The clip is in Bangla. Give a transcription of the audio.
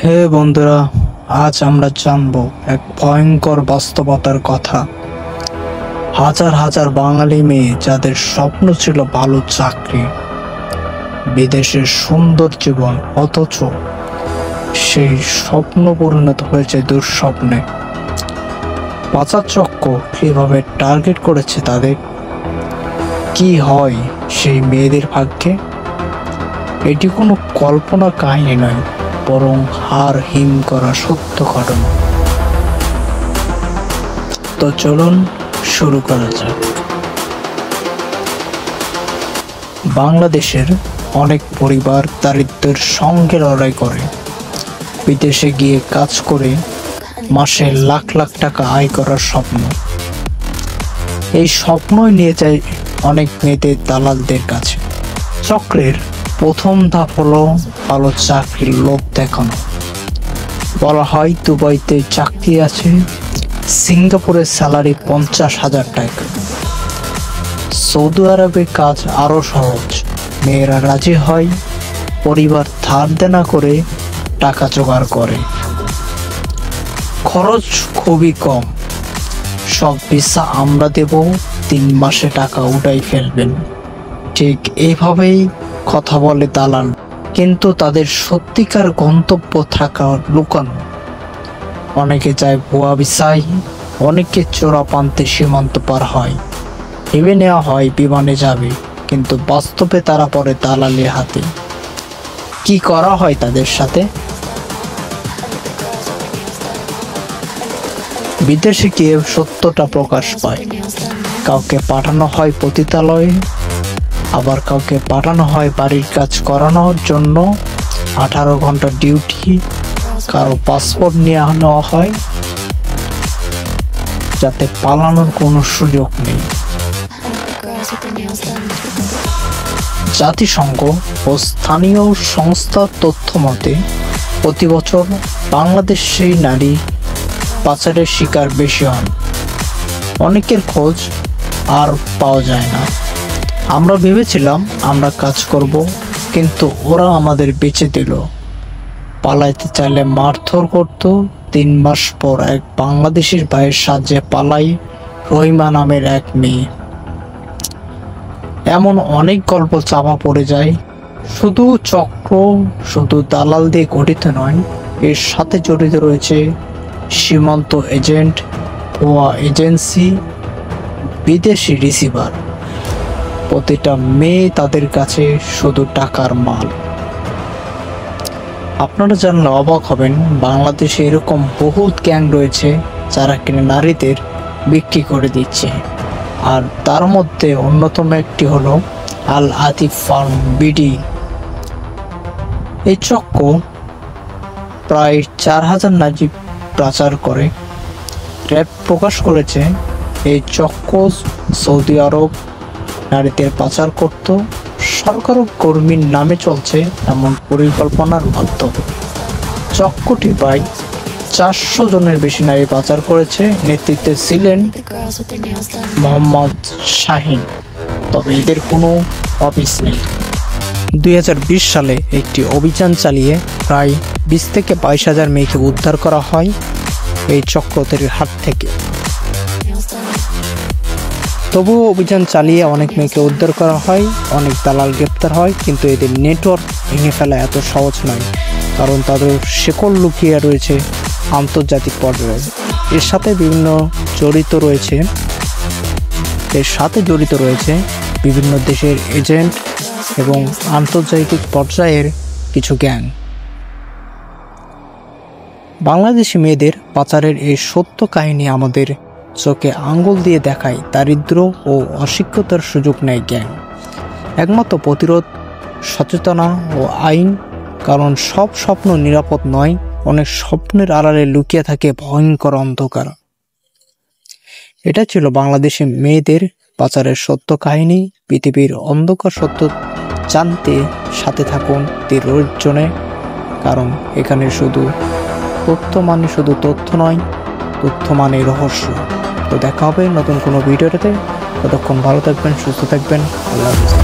হে বন্ধুরা, আজ আমরা জানব এক ভয়ঙ্কর বাস্তবতার কথা। হাজার হাজার বাঙালি মেয়ে যাদের স্বপ্ন ছিল ভালো চাকরি, বিদেশের সুন্দর জীবন, অথচ সেই স্বপ্ন পরিণত হয়েছে দুঃস্বপ্নে। পাচার চক্র কিভাবে টার্গেট করেছে তাদের, কি হয় সেই মেয়েদের ভাগ্যে? এটি কোনো কল্পনা কাহিনী নয়, বরং হাড় হিম করা সত্য ঘটনা। তো চলুন শুরু করা যাক। বাংলাদেশের অনেক পরিবার দারিদ্র্যের সঙ্গে লড়াই করে, বিদেশে গিয়ে কাজ করে মাসে লাখ লাখ টাকা আয় করার স্বপ্ন। এই স্বপ্নই নিয়ে যায় অনেক মেয়েদের দালালদের কাছে। চক্রের প্রথম ধাপ হলো ভালো চাকরির লোভ দেখানো। বলা হয় দুবাইতে চাকরি আছে, সিঙ্গাপুরের স্যালারি 50,000 টাকা, সৌদি আরবে কাজ আরো সহজ। মেয়েরা রাজি হয়, পরিবার ধার দেনা করে টাকা জোগাড় করে। খরচ খুবই কম, সব ভিসা আমরা দেব, 3 মাসে টাকা উঠাই ফেলবেন। ঠিক এইভাবেই কথা বলে দালাল, কিন্তু তাদের সত্যিকার গন্তব্য থাকা লুকানো। অনেকে যায় ভুয়া ভিসায়, অনেকে চোরা পান্তে সীমান্ত পার হয়। ভেবে নেওয়া হয় বিমানে যাবে, কিন্তু বাস্তবে তারা পড়ে দালালের হাতে। কি করা হয় তাদের সাথে? বিদেশে গিয়ে সত্যটা প্রকাশ পায়। কাউকে পাঠানো হয় পতিতালয়ে, আবার কাউকে পাঠানো হয় বাড়ির কাজ করানোর জন্য। 18 ঘন্টা ডিউটি, কারো পাসপোর্ট নিয়ে নেওয়া হয় যাতে পালানোর কোনো সুযোগ নেই। জাতিসংঘ ও স্থানীয় সংস্থার তথ্য মতে প্রতি বছর বাংলাদেশি নারী পাচারের শিকার বেশি হন। অনেকের খোঁজ আর পাওয়া যায় না। আমরা ভেবেছিলাম আমরা কাজ করব, কিন্তু ওরা আমাদের বেচে দিল। পালাইতে চাইলে মারধর করত। 3 মাস পর এক বাংলাদেশের ভাইয়ের সাহায্যে পালাই রহিমা নামের এক মেয়ে। এমন অনেক গল্প চাপা পড়ে যায়। শুধু চক্র, শুধু দালাল দিয়ে গঠিত নয়, এর সাথে জড়িত রয়েছে সীমান্ত এজেন্ট, ভুয়া এজেন্সি, বিদেশি রিসিভার। প্রতিটা মেয়ে তাদের কাছে শুধু টাকার মাল। আপনারা জানলে অবাক হবেন, বাংলাদেশে এরকম বহুত গ্যাং রয়েছে যারা কিনা নারীদের বিক্রি করে দিচ্ছে। আর তার মধ্যে অন্যতম একটি হলো আল আতিফ ফার্ম বিডি। এই চক্র প্রায় 4000 নারী পাচার করে। র্যাব প্রকাশ করেছে এই চক্র সৌদি আরব নারীদের পাচার করত। সরকারি কর্মীর নামে চলছে এমন পরিকল্পনার মাধ্যমে। চক্রটি প্রায় 400 জনের বেশি নারী পাচার করেছে। নেতৃত্বে ছিলেন মোহাম্মদ শাহিন, তবে এদের কোনো অফিস নেই। 2020 সালে একটি অভিযান চালিয়ে প্রায় 20 থেকে 22,000 মেয়েকে উদ্ধার করা হয় এই চক্রদের হাত থেকে। তবুও অভিযান চালিয়ে অনেক মেয়েকে উদ্ধার করা হয়, অনেক দালাল গ্রেপ্তার হয়, কিন্তু এদের নেটওয়ার্ক ভেঙে ফেলা এত সহজ নয়, কারণ তাদের শেকল লুকিয়ে রয়েছে আন্তর্জাতিক পর্যায়ে। এর সাথে জড়িত রয়েছে বিভিন্ন দেশের এজেন্ট এবং আন্তর্জাতিক পর্যায়ের কিছু গ্যাং। বাংলাদেশি মেয়েদের পাচারের এই সত্য কাহিনী আমাদের চোখে আঙ্গুল দিয়ে দেখায় দারিদ্র্য ও অশিক্ষতার সুযোগ নেয় গ্যাং। একমাত্র প্রতিরোধ সচেতনা ও আইন, কারণ সব স্বপ্ন নিরাপদ নয়। অনেক স্বপ্নের আড়ালে লুকিয়ে থাকে ভয়ঙ্কর অন্ধকার। এটা ছিল বাংলাদেশি মেয়েদের পাচারের সত্য কাহিনী। পৃথিবীর অন্ধকার সত্য জানতে সাথে থাকুন দি রোড জোনে, কারণ এখানে শুধু তথ্য নয়, তথ্য মানে রহস্য। তো দেখা হবে নতুন কোনো ভিডিওতে। ততক্ষণ ভালো থাকবেন, সুস্থ থাকবেন। আল্লাহ হাফেজ।